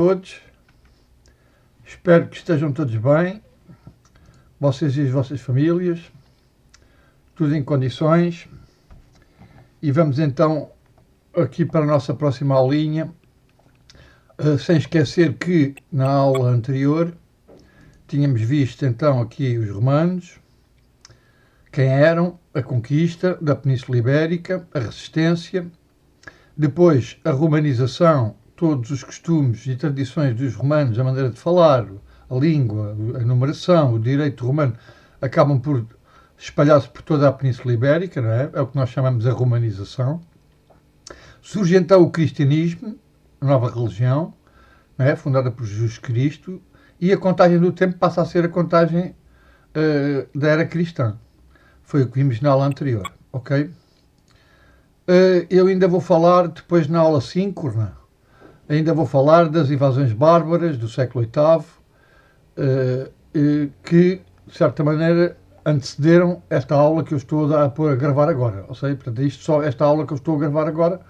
Todos, espero que estejam todos bem, vocês e as vossas famílias, tudo em condições. E vamos então aqui para a nossa próxima aulinha, sem esquecer que na aula anterior tínhamos visto então aqui os romanos, quem eram, a conquista da Península Ibérica, a resistência, depois a romanização, todos os costumes e tradições dos romanos, a maneira de falar, a língua, a numeração, o direito romano, acabam por espalhar-se por toda a Península Ibérica, não é? É o que nós chamamos a romanização. Surge então o cristianismo, nova religião, não é? Fundada por Jesus Cristo, e a contagem do tempo passa a ser a contagem da era cristã. Foi o que vimos na aula anterior, ok? Eu ainda vou falar, depois na aula síncrona, ainda vou falar das invasões bárbaras do século VIII, que, de certa maneira, antecederam esta aula que eu estou a gravar agora. Ou seja, portanto, esta aula que eu estou a gravar agora,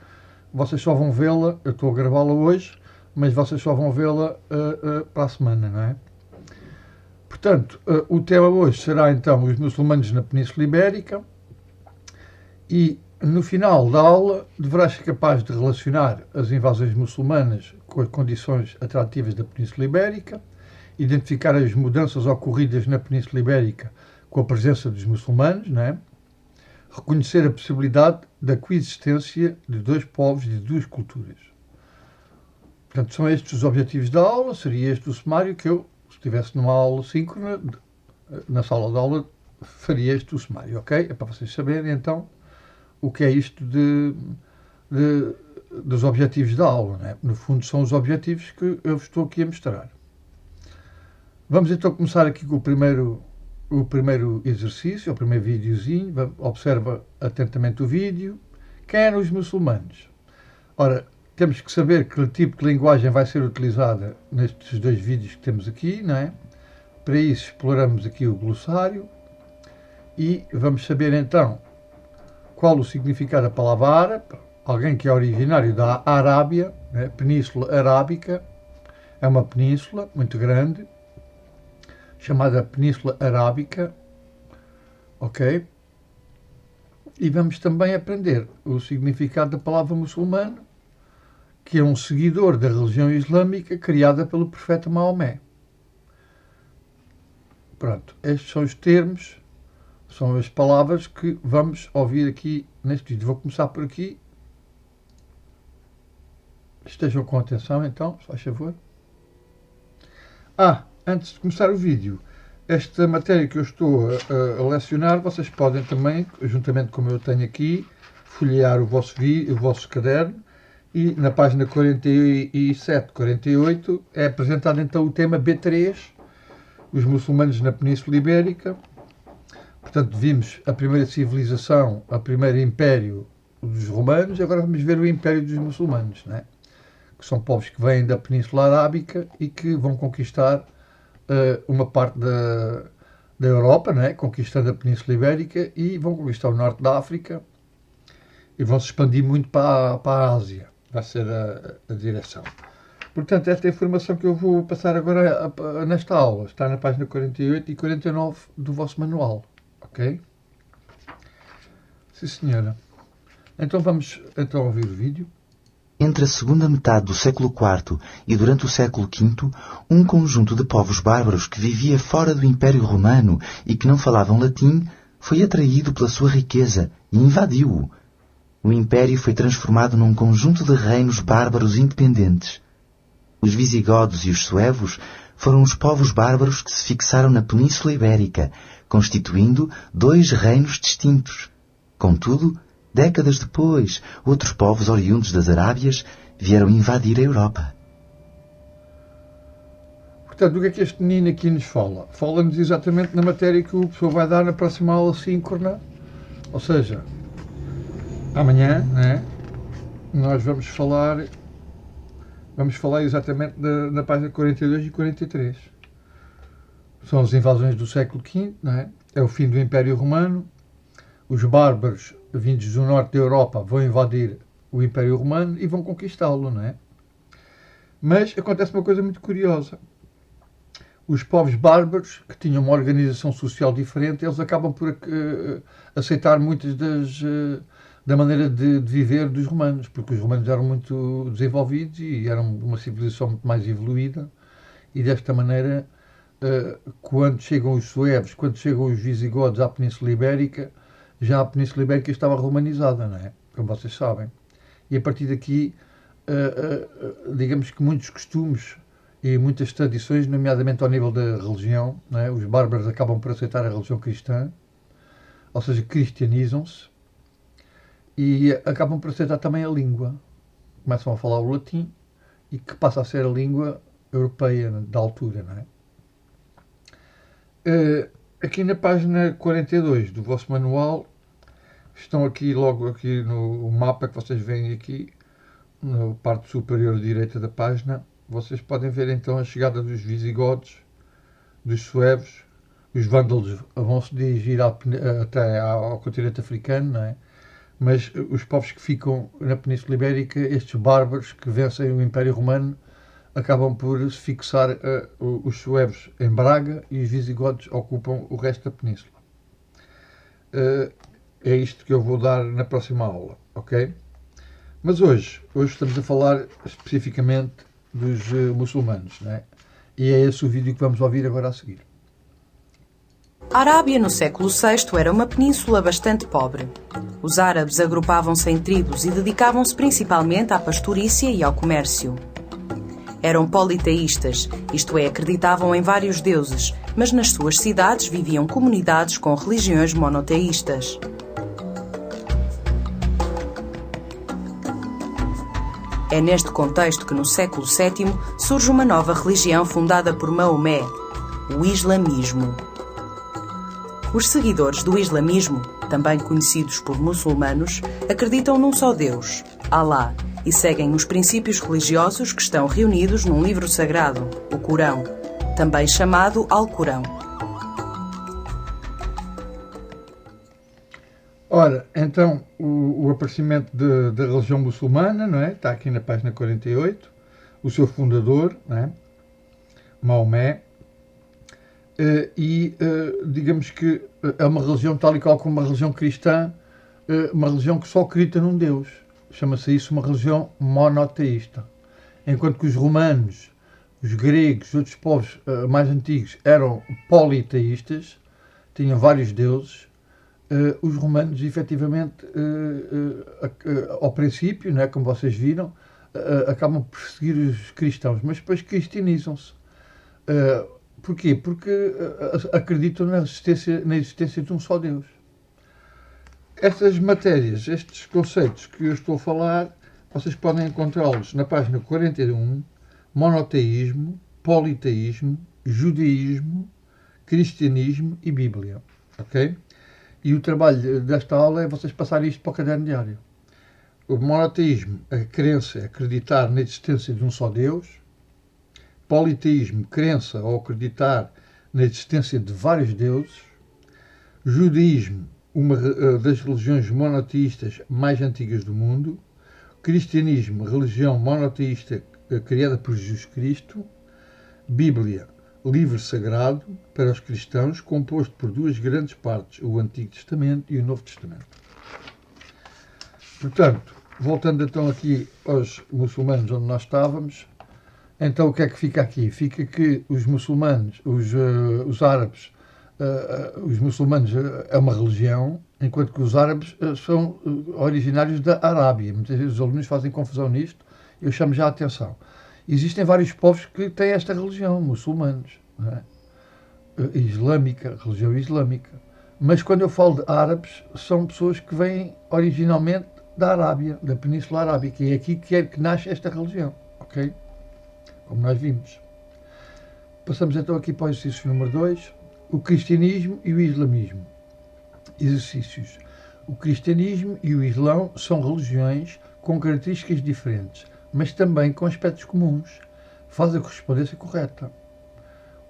vocês só vão vê-la, eu estou a gravá-la hoje, mas vocês só vão vê-la para a semana, não é? Portanto, o tema hoje será então os muçulmanos na Península Ibérica e no final da aula deverás ser capaz de relacionar as invasões muçulmanas com as condições atrativas da Península Ibérica, identificar as mudanças ocorridas na Península Ibérica com a presença dos muçulmanos, não é? Reconhecer a possibilidade da coexistência de dois povos e de duas culturas. Portanto, são estes os objetivos da aula, seria este o sumário que eu, se estivesse numa aula síncrona, na sala de aula, faria este o sumário, ok? É para vocês saberem, então, o que é isto dos objetivos da aula, não é? No fundo, são os objetivos que eu estou aqui a mostrar. Vamos então começar aqui com o primeiro exercício, o primeiro videozinho. Observa atentamente o vídeo. Quem eram os muçulmanos? Ora, temos que saber que tipo de linguagem vai ser utilizada nestes dois vídeos que temos aqui, não é? Para isso exploramos aqui o glossário e vamos saber então qual o significado da palavra árabe. Alguém que é originário da Arábia, né? Península Arábica, é uma península muito grande, chamada Península Arábica, ok? E vamos também aprender o significado da palavra muçulmano, que é um seguidor da religião islâmica criada pelo profeta Maomé. Pronto, estes são os termos, são as palavras que vamos ouvir aqui neste vídeo. Vou começar por aqui. Estejam com atenção então, se faz favor. Antes de começar o vídeo, esta matéria que eu estou a lecionar, vocês podem também, juntamente como eu tenho aqui, folhear o vosso caderno e na página 47, 48 é apresentado então o tema B3, os muçulmanos na Península Ibérica. Portanto, vimos a primeira civilização, o primeiro império dos romanos, e agora vamos ver o império dos muçulmanos, né? Que são povos que vêm da Península Arábica e que vão conquistar uma parte da Europa, né? Conquistando a Península Ibérica, e vão conquistar o norte da África e vão se expandir muito para a Ásia. Vai ser a direção. Portanto, esta é a informação que eu vou passar agora nesta aula. Está na página 48 e 49 do vosso manual. Ok? Sim, senhora. Então vamos ouvir o vídeo. Entre a segunda metade do século IV e durante o século V, um conjunto de povos bárbaros que vivia fora do Império Romano e que não falavam latim foi atraído pela sua riqueza e invadiu-o. O Império foi transformado num conjunto de reinos bárbaros independentes. Os visigodos e os suevos foram os povos bárbaros que se fixaram na Península Ibérica, constituindo dois reinos distintos. Contudo, décadas depois, outros povos oriundos das Arábias vieram invadir a Europa. Portanto, o que é que este menino aqui nos fala? Fala-nos exatamente na matéria que o professor vai dar na próxima aula síncrona, ou seja, amanhã, né, nós vamos falar exatamente na página 42 e 43. São as invasões do século V, né? É o fim do Império Romano. Os bárbaros vindos do norte da Europa vão invadir o Império Romano e vão conquistá-lo, não é? Mas acontece uma coisa muito curiosa. Os povos bárbaros, que tinham uma organização social diferente, eles acabam por aceitar muitas da maneira de viver dos romanos, porque os romanos eram muito desenvolvidos e eram uma civilização muito mais evoluída, e desta maneira, quando chegam os suevos, quando chegam os visigodos à Península Ibérica, já a Península Ibérica estava romanizada, não é? Como vocês sabem. E a partir daqui, digamos que muitos costumes e muitas tradições, nomeadamente ao nível da religião, não é? Os bárbaros acabam por aceitar a religião cristã, ou seja, cristianizam-se, e acabam por aceitar também a língua. Começam a falar o latim, e que passa a ser a língua europeia da altura, não é? Aqui na página 42 do vosso manual, estão aqui logo aqui no mapa que vocês veem aqui, na parte superior direita da página, vocês podem ver então a chegada dos visigodos, dos suevos. Os vândalos vão se dirigir até ao continente africano, não é? Mas os povos que ficam na Península Ibérica, estes bárbaros que vencem o Império Romano, acabam por se fixar os suevos em Braga e os visigodos ocupam o resto da península. É isto que eu vou dar na próxima aula, ok? Mas hoje estamos a falar especificamente dos muçulmanos, não é? E é esse o vídeo que vamos ouvir agora a seguir. A Arábia no século VI era uma península bastante pobre. Os árabes agrupavam-se em tribos e dedicavam-se principalmente à pastorícia e ao comércio. Eram politeístas, isto é, acreditavam em vários deuses, mas nas suas cidades viviam comunidades com religiões monoteístas. É neste contexto que no século VII surge uma nova religião fundada por Maomé, o islamismo. Os seguidores do islamismo, também conhecidos por muçulmanos, acreditam num só Deus, Alá, e seguem os princípios religiosos que estão reunidos num livro sagrado, o Corão, também chamado Alcorão. Ora, então, o aparecimento da religião muçulmana, não é? Está aqui na página 48, o seu fundador, não é? Maomé, digamos que é uma religião tal e qual como uma religião cristã, uma religião que só acredita num Deus. Chama-se isso uma religião monoteísta. Enquanto que os romanos, os gregos, outros povos mais antigos eram politeístas, tinham vários deuses, os romanos, efetivamente, ao princípio, não é, como vocês viram, acabam por perseguir os cristãos, mas depois cristianizam-se. Porquê? Porque acreditam na existência de um só Deus. Estas matérias, estes conceitos que eu estou a falar, vocês podem encontrá-los na página 41, monoteísmo, politeísmo, judaísmo, cristianismo e Bíblia. Ok? E o trabalho desta aula é vocês passarem isto para o caderno diário. O monoteísmo, a crença, é acreditar na existência de um só Deus. Politeísmo, crença ou acreditar na existência de vários deuses. Judaísmo, uma das religiões monoteístas mais antigas do mundo. Cristianismo, religião monoteísta criada por Jesus Cristo. Bíblia, livro sagrado para os cristãos, composto por duas grandes partes, o Antigo Testamento e o Novo Testamento. Portanto, voltando então aqui aos muçulmanos onde nós estávamos, então o que é que fica aqui? Fica que os muçulmanos, os árabes, os muçulmanos é uma religião, enquanto que os árabes são originários da Arábia. Muitas vezes os alunos fazem confusão nisto, eu chamo já a atenção. Existem vários povos que têm esta religião, muçulmanos, não é? Islâmica, religião islâmica. Mas quando eu falo de árabes, são pessoas que vêm originalmente da Arábia, da Península Arábica, e é aqui que nasce esta religião, ok? Como nós vimos. Passamos então aqui para o exercício número 2, o cristianismo e o islamismo. Exercícios. O cristianismo e o islão são religiões com características diferentes, mas também com aspectos comuns. Faz a correspondência correta.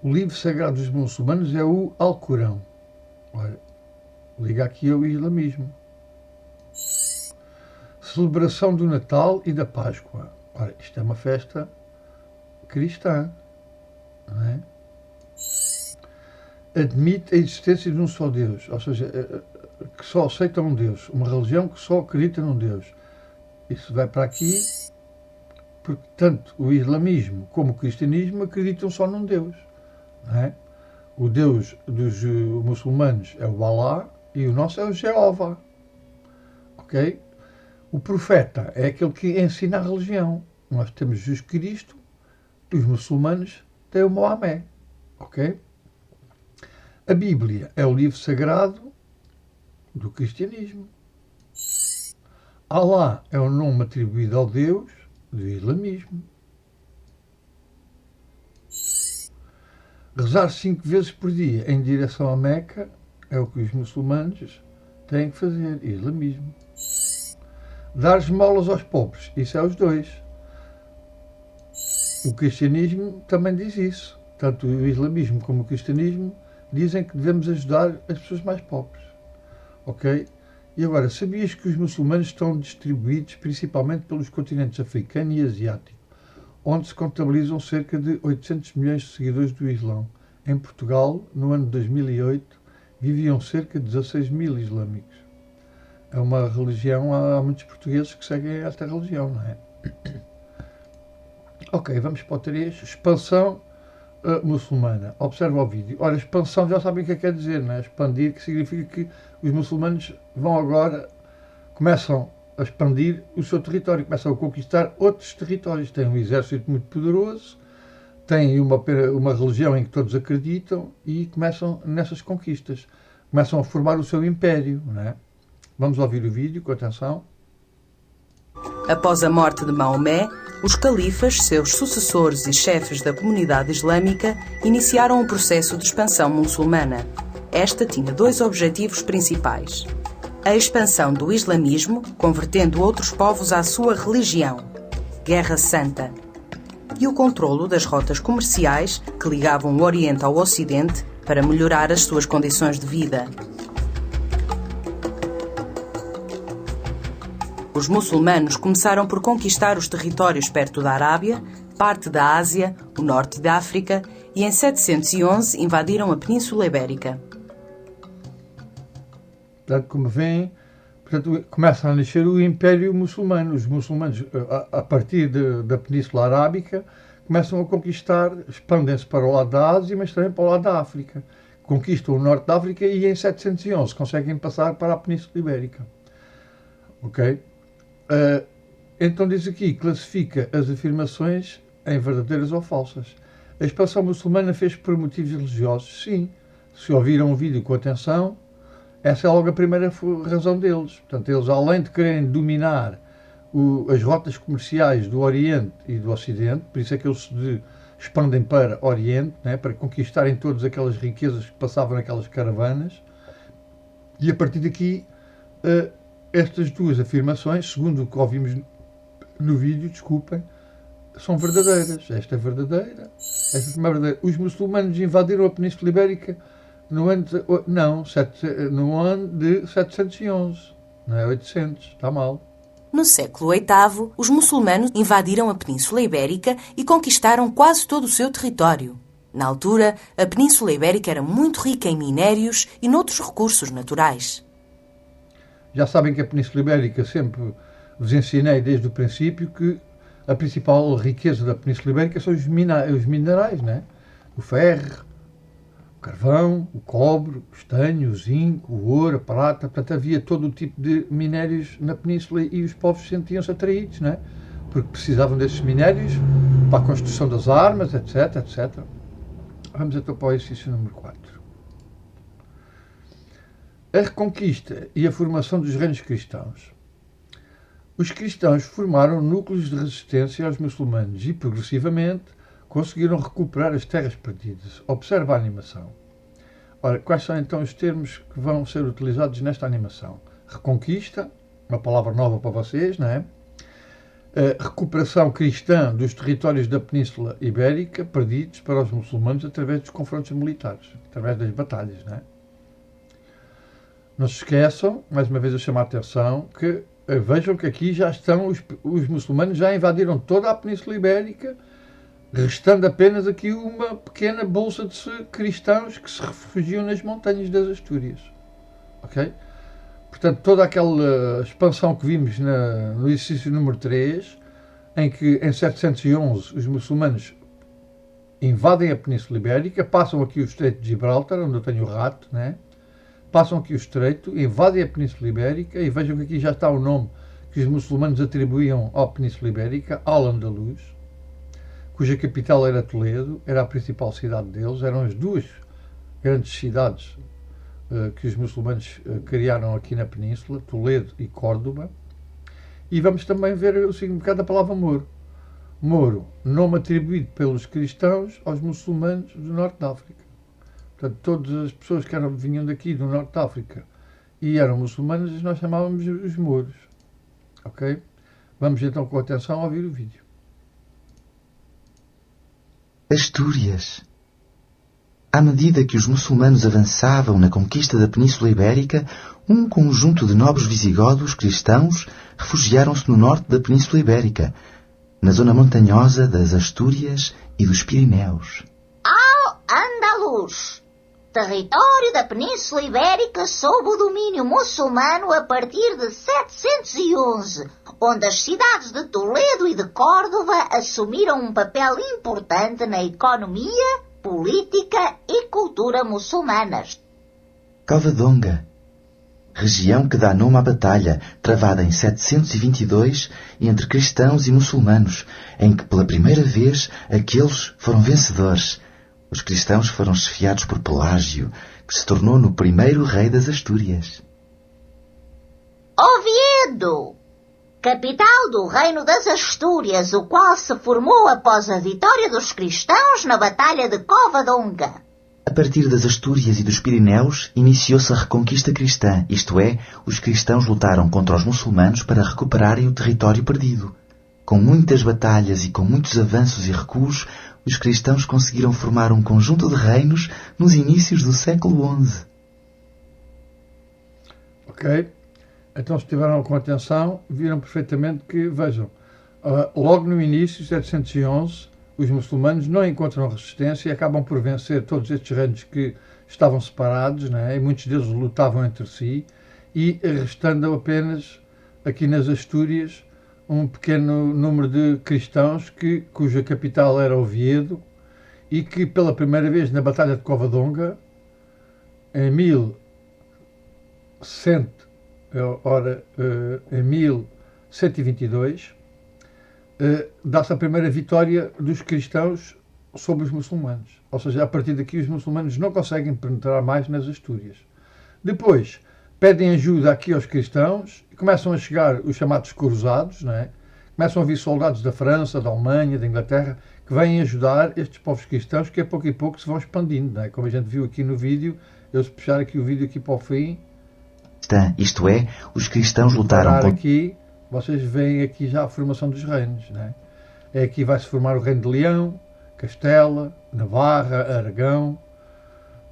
O livro sagrado dos muçulmanos é o Alcorão. Olha, liga aqui ao islamismo. Celebração do Natal e da Páscoa. Ora, isto é uma festa cristã, não é? Admite a existência de um só Deus, ou seja, que só aceita um Deus, uma religião que só acredita num Deus. Isso vai para aqui, porque tanto o islamismo como o cristianismo acreditam só num Deus, não é? O Deus dos muçulmanos é o Alá e o nosso é o Jeová, ok? O profeta é aquele que ensina a religião. Nós temos Jesus Cristo, os muçulmanos têm o Maomé, ok? A Bíblia é o livro sagrado do cristianismo. Alá é o nome atribuído ao Deus do islamismo. Rezar 5 vezes por dia em direção a Meca é o que os muçulmanos têm que fazer, islamismo. Dar esmolas aos pobres, isso é os dois. O cristianismo também diz isso. Tanto o islamismo como o cristianismo dizem que devemos ajudar as pessoas mais pobres. Ok? E agora, sabias que os muçulmanos estão distribuídos principalmente pelos continentes africano e asiático, onde se contabilizam cerca de 800 milhões de seguidores do Islão? Em Portugal, no ano de 2008, viviam cerca de 16 mil islâmicos. É uma religião, há muitos portugueses que seguem esta religião, não é? Ok, vamos para o 3. Expansão muçulmana. Observa o vídeo. Ora, expansão já sabem o que quer dizer, não é? Expandir, que significa que os muçulmanos vão agora, começam a expandir o seu território, começam a conquistar outros territórios. Têm um exército muito poderoso, têm uma religião em que todos acreditam e começam nessas conquistas. Começam a formar o seu império, não é? Vamos ouvir o vídeo com atenção. Após a morte de Maomé, os califas, seus sucessores e chefes da comunidade islâmica iniciaram o processo de expansão muçulmana. Esta tinha 2 objetivos principais: a expansão do islamismo, convertendo outros povos à sua religião, Guerra Santa, e o controlo das rotas comerciais que ligavam o Oriente ao Ocidente para melhorar as suas condições de vida. Os muçulmanos começaram por conquistar os territórios perto da Arábia, parte da Ásia, o norte da África e em 711 invadiram a Península Ibérica. Portanto, como veem, começa a nascer o Império Muçulmano. Os muçulmanos, a partir da Península Arábica, começam a conquistar, expandem-se para o lado da Ásia, mas também para o lado da África. Conquistam o norte da África e em 711 conseguem passar para a Península Ibérica. Ok? Então diz aqui, classifica as afirmações em verdadeiras ou falsas. A expansão muçulmana fez por motivos religiosos? Sim. Se ouviram o vídeo com atenção, essa é logo a primeira razão deles. Portanto, eles, além de quererem dominar as rotas comerciais do Oriente e do Ocidente, por isso é que eles se expandem para o Oriente, né, para conquistarem todas aquelas riquezas que passavam naquelas caravanas, e a partir daqui estas 2 afirmações, segundo o que ouvimos no vídeo, desculpem, são verdadeiras. Esta é verdadeira, esta também é verdadeira. Os muçulmanos invadiram a Península Ibérica no ano de 711, não é 800, está mal. No século VIII, os muçulmanos invadiram a Península Ibérica e conquistaram quase todo o seu território. Na altura, a Península Ibérica era muito rica em minérios e noutros recursos naturais. Já sabem que a Península Ibérica, sempre vos ensinei desde o princípio que a principal riqueza da Península Ibérica são os minerais, né? O ferro, o carvão, o cobre, o estanho, o zinco, o ouro, a prata. Portanto, havia todo o tipo de minérios na Península e os povos sentiam-se atraídos, né? Porque precisavam desses minérios para a construção das armas, etc, etc. Vamos então para o exercício número 4. A reconquista e a formação dos reinos cristãos. Os cristãos formaram núcleos de resistência aos muçulmanos e, progressivamente, conseguiram recuperar as terras perdidas. Observa a animação. Ora, quais são então os termos que vão ser utilizados nesta animação? Reconquista, uma palavra nova para vocês, não é? A recuperação cristã dos territórios da Península Ibérica perdidos para os muçulmanos através dos confrontos militares, através das batalhas, não é? Não se esqueçam, mais uma vez eu chamo a atenção, que vejam que aqui já estão, os muçulmanos já invadiram toda a Península Ibérica, restando apenas aqui uma pequena bolsa de cristãos que se refugiam nas montanhas das Astúrias. Ok? Portanto, toda aquela expansão que vimos no exercício número 3, em que em 711 os muçulmanos invadem a Península Ibérica, passam aqui o Estreito de Gibraltar, onde eu tenho o rato, né? Passam aqui o Estreito, invadem a Península Ibérica, e vejam que aqui já está o nome que os muçulmanos atribuíam à Península Ibérica, Al-Andalus, cuja capital era Toledo, era a principal cidade deles, eram as duas grandes cidades que os muçulmanos criaram aqui na Península, Toledo e Córdoba. E vamos também ver o significado da palavra Moro. Moro, nome atribuído pelos cristãos aos muçulmanos do Norte da África. Portanto, todas as pessoas que vinham daqui do Norte da África e eram muçulmanos, nós chamávamos os Moros. Ok? Vamos então com atenção a ouvir o vídeo. Astúrias. À medida que os muçulmanos avançavam na conquista da Península Ibérica, um conjunto de nobres visigodos cristãos refugiaram-se no norte da Península Ibérica, na zona montanhosa das Astúrias e dos Pirineus. Al-Andalus, território da Península Ibérica sob o domínio muçulmano a partir de 711, onde as cidades de Toledo e de Córdoba assumiram um papel importante na economia, política e cultura muçulmanas. Covadonga, região que dá nome à batalha, travada em 722 entre cristãos e muçulmanos, em que pela primeira vez aqueles foram vencedores. Os cristãos foram chefiados por Pelágio, que se tornou no primeiro rei das Astúrias. Oviedo, capital do Reino das Astúrias, o qual se formou após a vitória dos cristãos na Batalha de Covadonga. A partir das Astúrias e dos Pirineus, iniciou-se a reconquista cristã, isto é, os cristãos lutaram contra os muçulmanos para recuperarem o território perdido. Com muitas batalhas e com muitos avanços e recuos, os cristãos conseguiram formar um conjunto de reinos nos inícios do século XI. Ok? Então, se estiveram com atenção, viram perfeitamente que, vejam, logo no início, 711, os muçulmanos não encontram resistência e acabam por vencer todos estes reinos que estavam separados, né? E muitos deles lutavam entre si, e restando apenas aqui nas Astúrias um pequeno número de cristãos cuja capital era Oviedo, e que pela primeira vez na Batalha de Covadonga, em 1122, dá-se a primeira vitória dos cristãos sobre os muçulmanos. Ou seja, a partir daqui os muçulmanos não conseguem penetrar mais nas Astúrias. Depois, pedem ajuda aqui aos cristãos e começam a chegar os chamados cruzados, não é? Começam a vir soldados da França, da Alemanha, da Inglaterra, que vêm ajudar estes povos cristãos que a pouco e pouco se vão expandindo, não é? Como a gente viu aqui no vídeo, eu se puxar aqui o vídeo aqui para o fim, isto é, os cristãos lutaram contra... Aqui, vocês veem aqui já a formação dos reinos, não é? Aqui vai-se formar o Reino de Leão, Castela, Navarra, Aragão.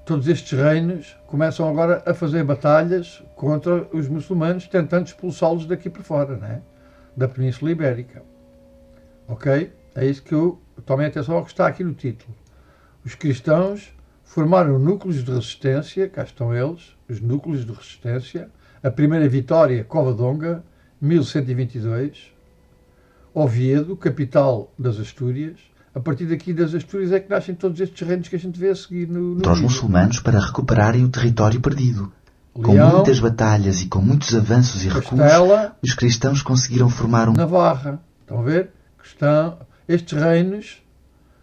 Todos estes reinos começam agora a fazer batalhas contra os muçulmanos, tentando expulsá-los daqui para fora, não é? Da Península Ibérica. Ok? É isso que eu... Tomem atenção ao que está aqui no título. Os cristãos formaram núcleos de resistência, cá estão eles, os núcleos de resistência. A primeira vitória, Covadonga, 1122. Oviedo, capital das Astúrias. A partir daqui das Astúrias é que nascem todos estes reinos que a gente vê a seguir no contra os muçulmanos para recuperarem o território perdido. Com Leão, muitas batalhas e com muitos avanços e recuos, os cristãos conseguiram formar Navarra. Estão a ver? Estes reinos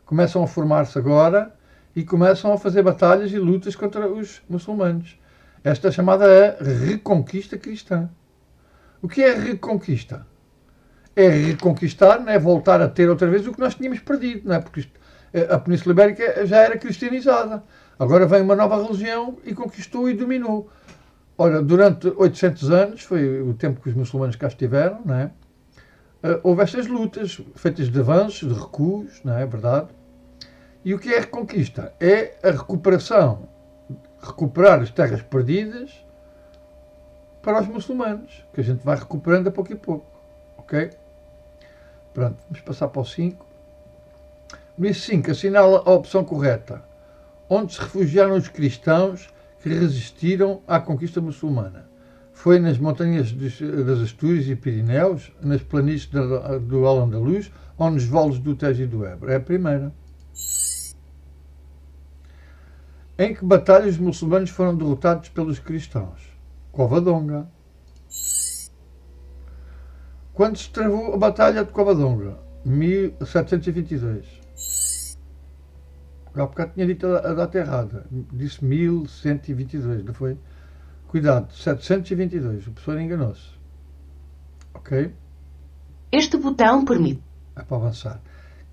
começam a formar-se agora e começam a fazer batalhas e lutas contra os muçulmanos. Esta é chamada a Reconquista Cristã. O que é a Reconquista? É reconquistar, não é? Voltar a ter outra vez o que nós tínhamos perdido, não é? Porque a Península Ibérica já era cristianizada. Agora vem uma nova religião e conquistou e dominou. Ora, durante 800 anos, foi o tempo que os muçulmanos cá estiveram, não é? Houve estas lutas feitas de avanços, de recuos, não é verdade? E o que é a reconquista? É a recuperação, recuperar as terras perdidas para os muçulmanos, que a gente vai recuperando a pouco e pouco, ok? Pronto, vamos passar para o 5. No inciso 5, assinala a opção correta. Onde se refugiaram os cristãos que resistiram à conquista muçulmana? Foi nas montanhas das Astúrias e Pirineus, nas planícies do Al-Andalus ou nos vales do Tejo e do Ebro? É a primeira. Em que batalha os muçulmanos foram derrotados pelos cristãos? Covadonga. Quando se travou a Batalha de Covadonga? 1722. Há bocado tinha dito a data errada. Disse 1122, não foi? Cuidado, 722. O professor enganou-se. Ok? Este botão permite. É para avançar.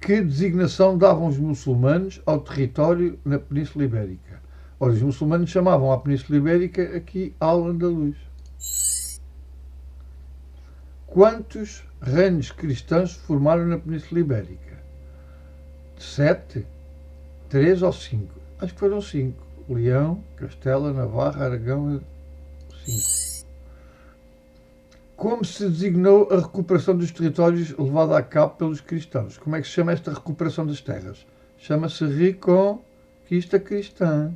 Que designação davam os muçulmanos ao território na Península Ibérica? Ora, os muçulmanos chamavam a Península Ibérica aqui Al-Andalus. Quantos reinos cristãos se formaram na Península Ibérica? 7, 3 ou 5? Acho que foram 5. Leão, Castela, Navarra, Aragão, 5. Como se designou a recuperação dos territórios levada a cabo pelos cristãos? Como é que se chama esta recuperação das terras? Chama-se Reconquista Cristã.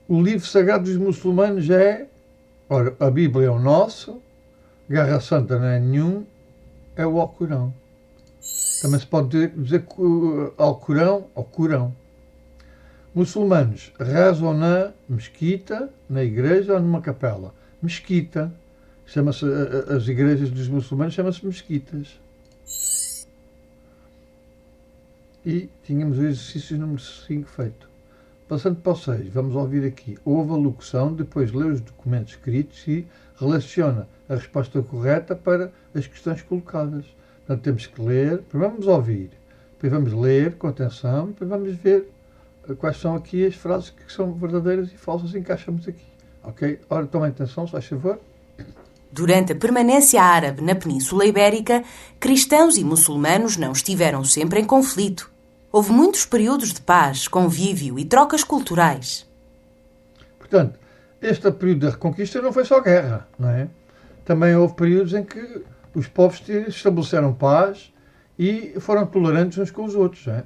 O livro sagrado dos muçulmanos é... Ora, a Bíblia é o nosso, Guerra Santa não é nenhum, é o Alcorão. Também se pode dizer Alcorão ou Corão. Muçulmanos rezam na mesquita, na igreja ou numa capela? Mesquita. Chama-se, as igrejas dos muçulmanos chamam-se mesquitas. E tínhamos o exercício número 5 feito. Passando para o 6, vamos ouvir aqui. Houve a locução, depois lê os documentos escritos e relaciona a resposta correta para as questões colocadas. Portanto, temos que ler, depois vamos ouvir, depois vamos ler com atenção, depois vamos ver quais são aqui as frases que são verdadeiras e falsas e encaixamos aqui. Ok? Ora, tomem atenção, se faz favor. Durante a permanência árabe na Península Ibérica, cristãos e muçulmanos não estiveram sempre em conflito. Houve muitos períodos de paz, convívio e trocas culturais. Portanto, este período da Reconquista não foi só guerra, não é? Também houve períodos em que os povos estabeleceram paz e foram tolerantes uns com os outros, não é?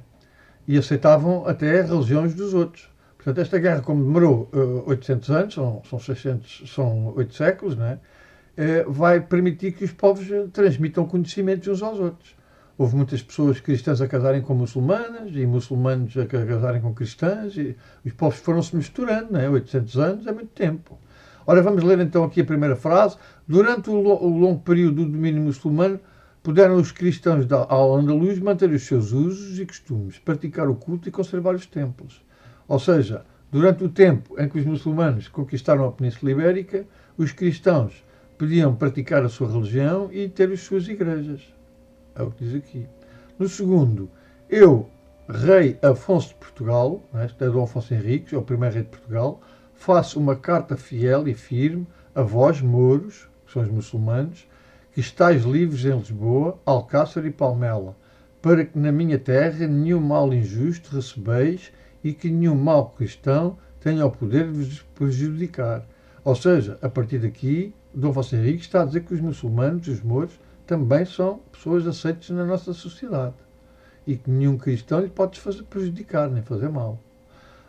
E aceitavam até religiões dos outros. Portanto, esta guerra, como demorou 800 anos, são 8 séculos, não é? Vai permitir que os povos transmitam conhecimentos uns aos outros. Houve muitas pessoas cristãs a casarem com muçulmanas e muçulmanos a casarem com cristãs e os povos foram-se misturando, não é? 800 anos é muito tempo. Ora, vamos ler então aqui a primeira frase. Durante o longo período do domínio muçulmano, puderam os cristãos da Al-Andalus manter os seus usos e costumes, praticar o culto e conservar os templos. Ou seja, durante o tempo em que os muçulmanos conquistaram a Península Ibérica, os cristãos podiam praticar a sua religião e ter as suas igrejas. É o que diz aqui. No segundo, eu, rei Afonso de Portugal, este é Dom Afonso Henriques, é o primeiro rei de Portugal, faço uma carta fiel e firme a vós, mouros, que são os muçulmanos, que estáis livres em Lisboa, Alcácer e Palmela, para que na minha terra nenhum mal injusto recebeis e que nenhum mal cristão tenha o poder de vos prejudicar. Ou seja, a partir daqui, Dom Afonso Henriques está a dizer que os muçulmanos, os mouros, também são pessoas aceitas na nossa sociedade e que nenhum cristão lhe pode fazer prejudicar, nem fazer mal.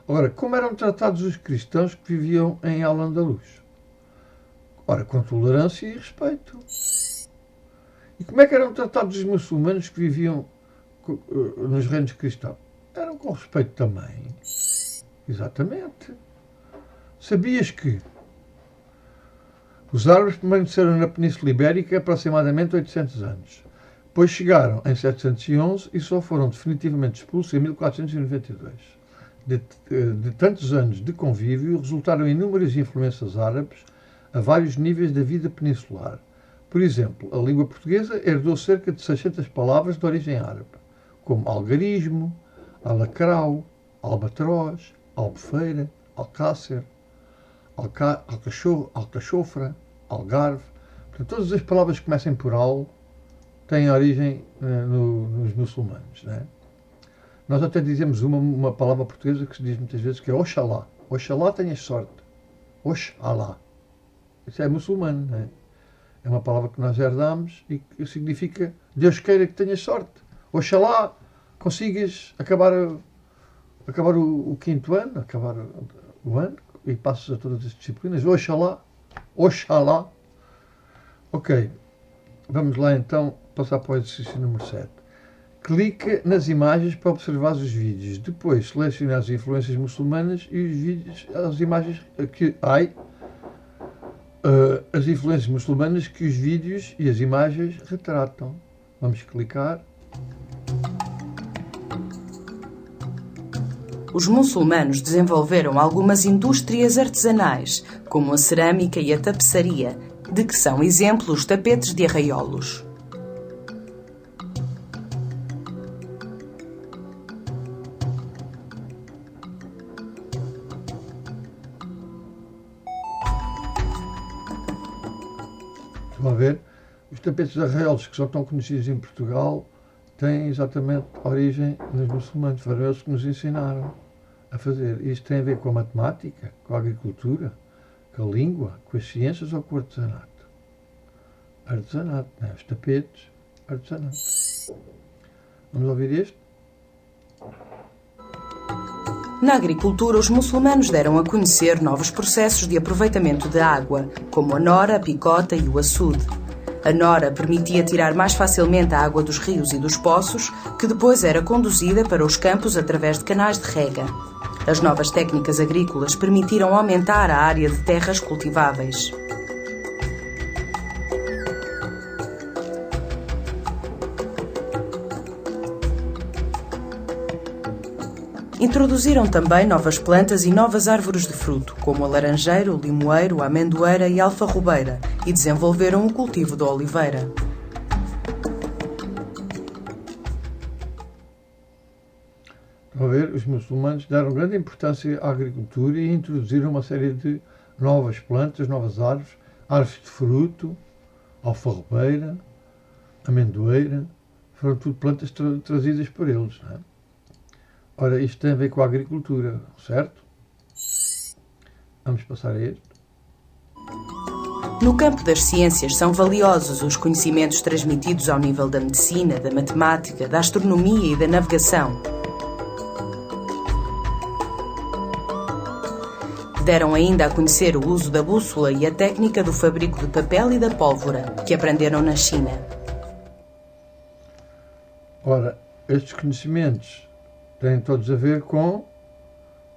Ora, como eram tratados os cristãos que viviam em Al-Andalus? Ora, com tolerância e respeito. E como é que eram tratados os muçulmanos que viviam nos reinos cristãos? Eram com respeito também. Exatamente. Sabias que os árabes permaneceram na Península Ibérica aproximadamente 800 anos. Depois chegaram em 711 e só foram definitivamente expulsos em 1492. De tantos anos de convívio, resultaram inúmeras influências árabes a vários níveis da vida peninsular. Por exemplo, a língua portuguesa herdou cerca de 600 palavras de origem árabe, como algarismo, alacrau, albatroz, albufeira, alcácer, alcachofra, algarve. Portanto, todas as palavras que começam por al têm origem nos muçulmanos. Não é? Nós até dizemos uma palavra portuguesa que se diz muitas vezes que é Oxalá. Oxalá tenhas sorte. Oxalá. Isso é muçulmano. Não é? É uma palavra que nós herdamos e que significa Deus queira que tenhas sorte. Oxalá consigas acabar o quinto ano, acabar o ano e passes a todas as disciplinas. Oxalá. Ok, vamos lá então passar para o exercício número 7. Clica nas imagens para observar os vídeos. Depois seleciona as influências muçulmanas e os vídeos, as imagens que as influências muçulmanas que os vídeos e as imagens retratam. Vamos clicar. Os muçulmanos desenvolveram algumas indústrias artesanais, como a cerâmica e a tapeçaria, de que são exemplos os tapetes de arraiolos. Estão a ver? Os tapetes de arraiolos que só estão conhecidos em Portugal têm exatamente origem nos muçulmanos. Foram eles que nos ensinaram a fazer. Isto tem a ver com a matemática, com a agricultura, com a língua, com as ciências ou com o artesanato? Artesanato, não é? Os tapetes, artesanato. Vamos ouvir este? Na agricultura, os muçulmanos deram a conhecer novos processos de aproveitamento de água, como a nora, a picota e o açude. A nora permitia tirar mais facilmente a água dos rios e dos poços, que depois era conduzida para os campos através de canais de rega. As novas técnicas agrícolas permitiram aumentar a área de terras cultiváveis. Introduziram também novas plantas e novas árvores de fruto, como a laranjeira, o limoeiro, a amendoeira e a alfarrobeira, e desenvolveram o cultivo da oliveira. Estão a ver? Os muçulmanos deram grande importância à agricultura e introduziram uma série de novas plantas, novas árvores, árvores de fruto, alfarrobeira, amendoeira, foram tudo plantas trazidas por eles, não é? Ora, isto tem a ver com a agricultura, certo? Vamos passar a este. No campo das ciências são valiosos os conhecimentos transmitidos ao nível da medicina, da matemática, da astronomia e da navegação. Deram ainda a conhecer o uso da bússola e a técnica do fabrico de papel e da pólvora, que aprenderam na China. Ora, estes conhecimentos têm todos a ver com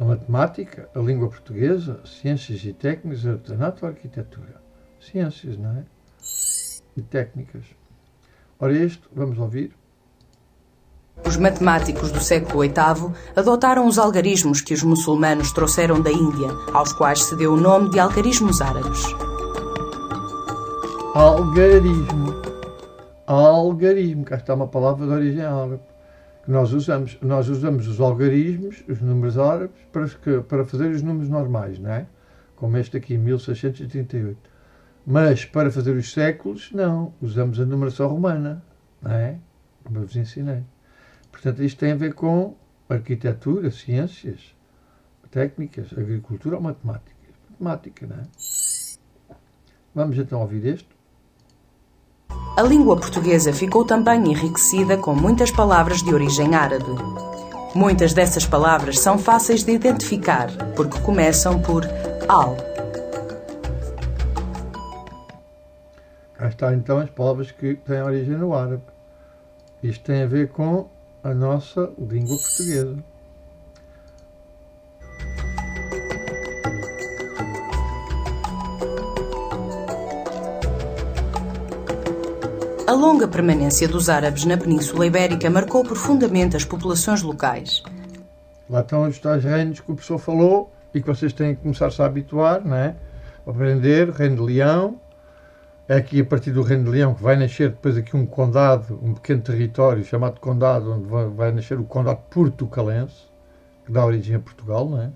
a matemática, a língua portuguesa, ciências e técnicas, artesanato ou arquitetura. Ciências, não é? E técnicas. Ora, este, vamos ouvir. Os matemáticos do século VIII adotaram os algarismos que os muçulmanos trouxeram da Índia, aos quais se deu o nome de algarismos árabes. Algarismo. Algarismo. Cá está uma palavra de origem árabe. Que nós usamos os algarismos, os números árabes, para fazer os números normais, não é? Como este aqui, 1638. Mas para fazer os séculos, não. Usamos a numeração romana, não é? Como eu vos ensinei. Portanto, isto tem a ver com arquitetura, ciências, técnicas, agricultura ou matemática. Matemática, não é? Vamos então ouvir este. A língua portuguesa ficou também enriquecida com muitas palavras de origem árabe. Muitas dessas palavras são fáceis de identificar, porque começam por al. Cá está então as palavras que têm origem no árabe. Isto tem a ver com a nossa língua portuguesa. A longa permanência dos árabes na Península Ibérica marcou profundamente as populações locais. Lá estão os tais reinos que o professor falou e que vocês têm que começar-se a habituar, não é? A aprender, Reino de Leão. É aqui a partir do Reino de Leão que vai nascer depois aqui um condado, um pequeno território chamado condado, onde vai nascer o condado portucalense, que dá origem a Portugal, não é?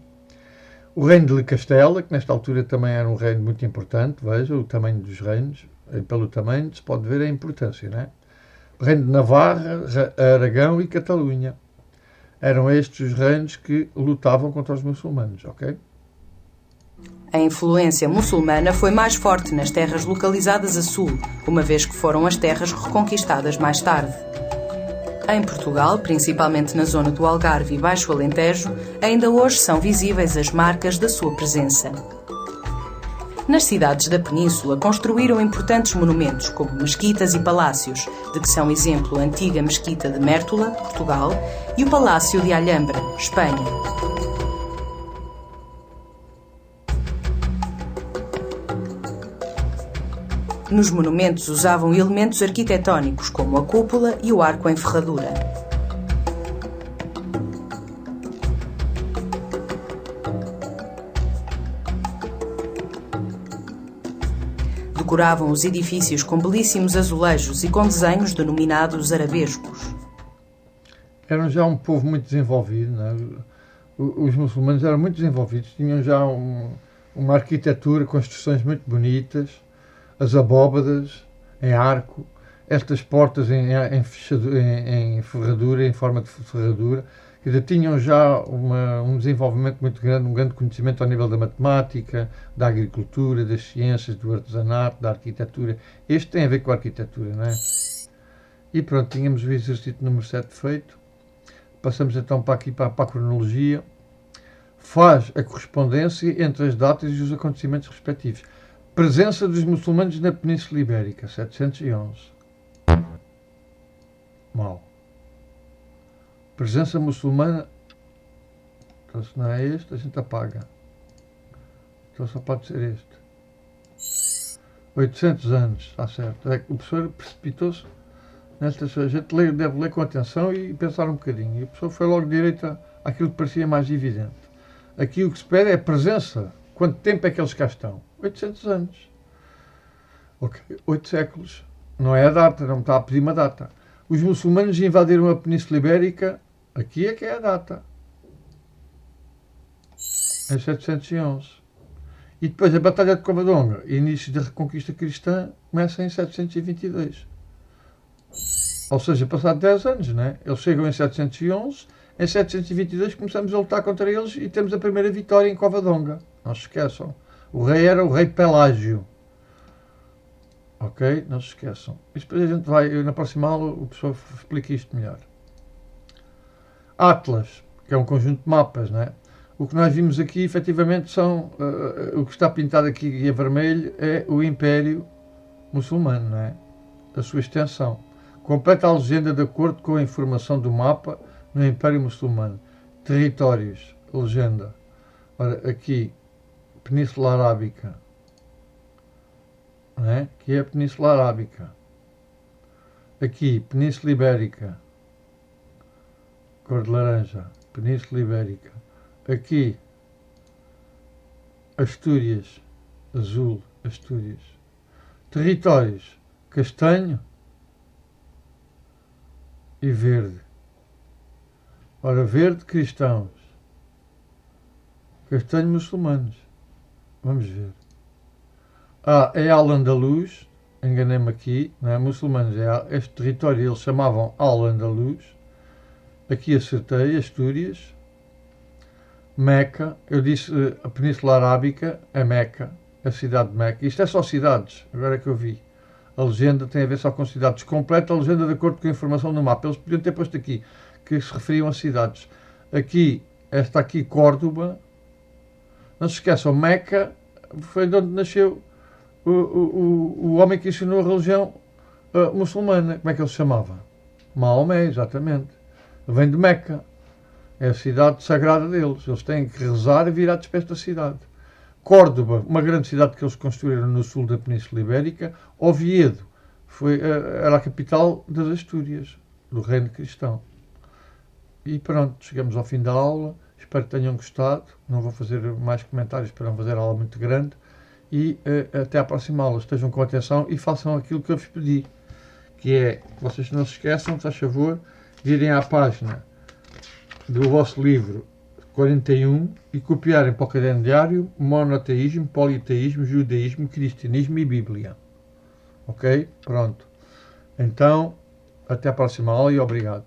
O Reino de Castela, que nesta altura também era um reino muito importante, veja o tamanho dos reinos. Pelo tamanho se pode ver a importância, não é? O reino de Navarra, Aragão e Catalunha. Eram estes os reinos que lutavam contra os muçulmanos, ok? A influência muçulmana foi mais forte nas terras localizadas a sul, uma vez que foram as terras reconquistadas mais tarde. Em Portugal, principalmente na zona do Algarve e Baixo Alentejo, ainda hoje são visíveis as marcas da sua presença. Nas cidades da Península construíram importantes monumentos, como mesquitas e palácios, de que são exemplo a antiga mesquita de Mértola, Portugal, e o Palácio de Alhambra, Espanha. Nos monumentos usavam elementos arquitetónicos, como a cúpula e o arco em ferradura. Decoravam os edifícios com belíssimos azulejos e com desenhos denominados arabescos. Eram já um povo muito desenvolvido, não é? Os muçulmanos eram muito desenvolvidos, tinham já uma arquitetura, construções muito bonitas, as abóbadas em arco, estas portas em ferradura, em forma de ferradura, quer dizer, tinham já um desenvolvimento muito grande, um grande conhecimento ao nível da matemática, da agricultura, das ciências, do artesanato, da arquitetura. Este tem a ver com a arquitetura, não é? E pronto, tínhamos o exercício número 7 feito. Passamos então para aqui para a cronologia. Faz a correspondência entre as datas e os acontecimentos respectivos. Presença dos muçulmanos na Península Ibérica, 711. Mal. Presença muçulmana, então se não é este, a gente apaga. Então só pode ser este. 800 anos, está certo. É que o professor precipitou-se nestas coisas. A gente deve ler com atenção e pensar um bocadinho. E o professor foi logo direito àquilo que parecia mais evidente. Aqui o que se pede é a presença. Quanto tempo é que eles cá estão? 800 anos. Ok, 8 séculos. Não é a data, não me está a pedir uma data. Os muçulmanos invadiram a Península Ibérica. Aqui é que é a data. Em 711. E depois a Batalha de Covadonga, início da Reconquista Cristã, começa em 722. Ou seja, passado 10 anos, não é? Eles chegam em 711, em 722 começamos a lutar contra eles e temos a primeira vitória em Covadonga. Não se esqueçam. O rei era o rei Pelágio. Ok? Não se esqueçam. E depois a gente vai, na próxima aula, o professor explica isto melhor. Atlas, que é um conjunto de mapas, não é? O que nós vimos aqui, efetivamente, são... o que está pintado aqui a vermelho é o Império Muçulmano, não é? A sua extensão. Completa a legenda de acordo com a informação do mapa no Império Muçulmano. Territórios, legenda. Ora, aqui, Península Arábica, não é? Que é a Península Arábica. Aqui, Península Ibérica, cor de laranja, Península Ibérica. Aqui, Astúrias, azul, Astúrias. Territórios, castanho e verde. Ora, verde, cristãos. Castanho, muçulmanos. Vamos ver. É Al-Andalus, enganei-me aqui, não é? Muçulmanos, este território eles chamavam Al-Andalus. Aqui acertei, Astúrias. Meca, eu disse a Península Arábica, é Meca, a cidade de Meca. Isto é só cidades, agora é que eu vi. A legenda tem a ver só com cidades. Completa a legenda de acordo com a informação no mapa. Eles podiam ter posto aqui, que se referiam a cidades. Aqui, esta aqui, Córdoba. Não se esqueçam, Meca foi de onde nasceu o homem que ensinou a religião muçulmana. Como é que ele se chamava? Maomé, exatamente. Vem de Meca. É a cidade sagrada deles. Eles têm que rezar e virados para esta cidade. Córdoba, uma grande cidade que eles construíram no sul da Península Ibérica. Oviedo, era a capital das Astúrias, do reino cristão. E pronto, chegamos ao fim da aula. Espero que tenham gostado. Não vou fazer mais comentários para não fazer a aula muito grande. E até à próxima aula. Estejam com atenção e façam aquilo que eu vos pedi. Que é, vocês não se esqueçam, se faz favor, de irem à página do vosso livro 41 e copiarem para o caderno diário monoteísmo, politeísmo, judaísmo, cristianismo e Bíblia. Ok? Pronto. Então, até à próxima aula e obrigado.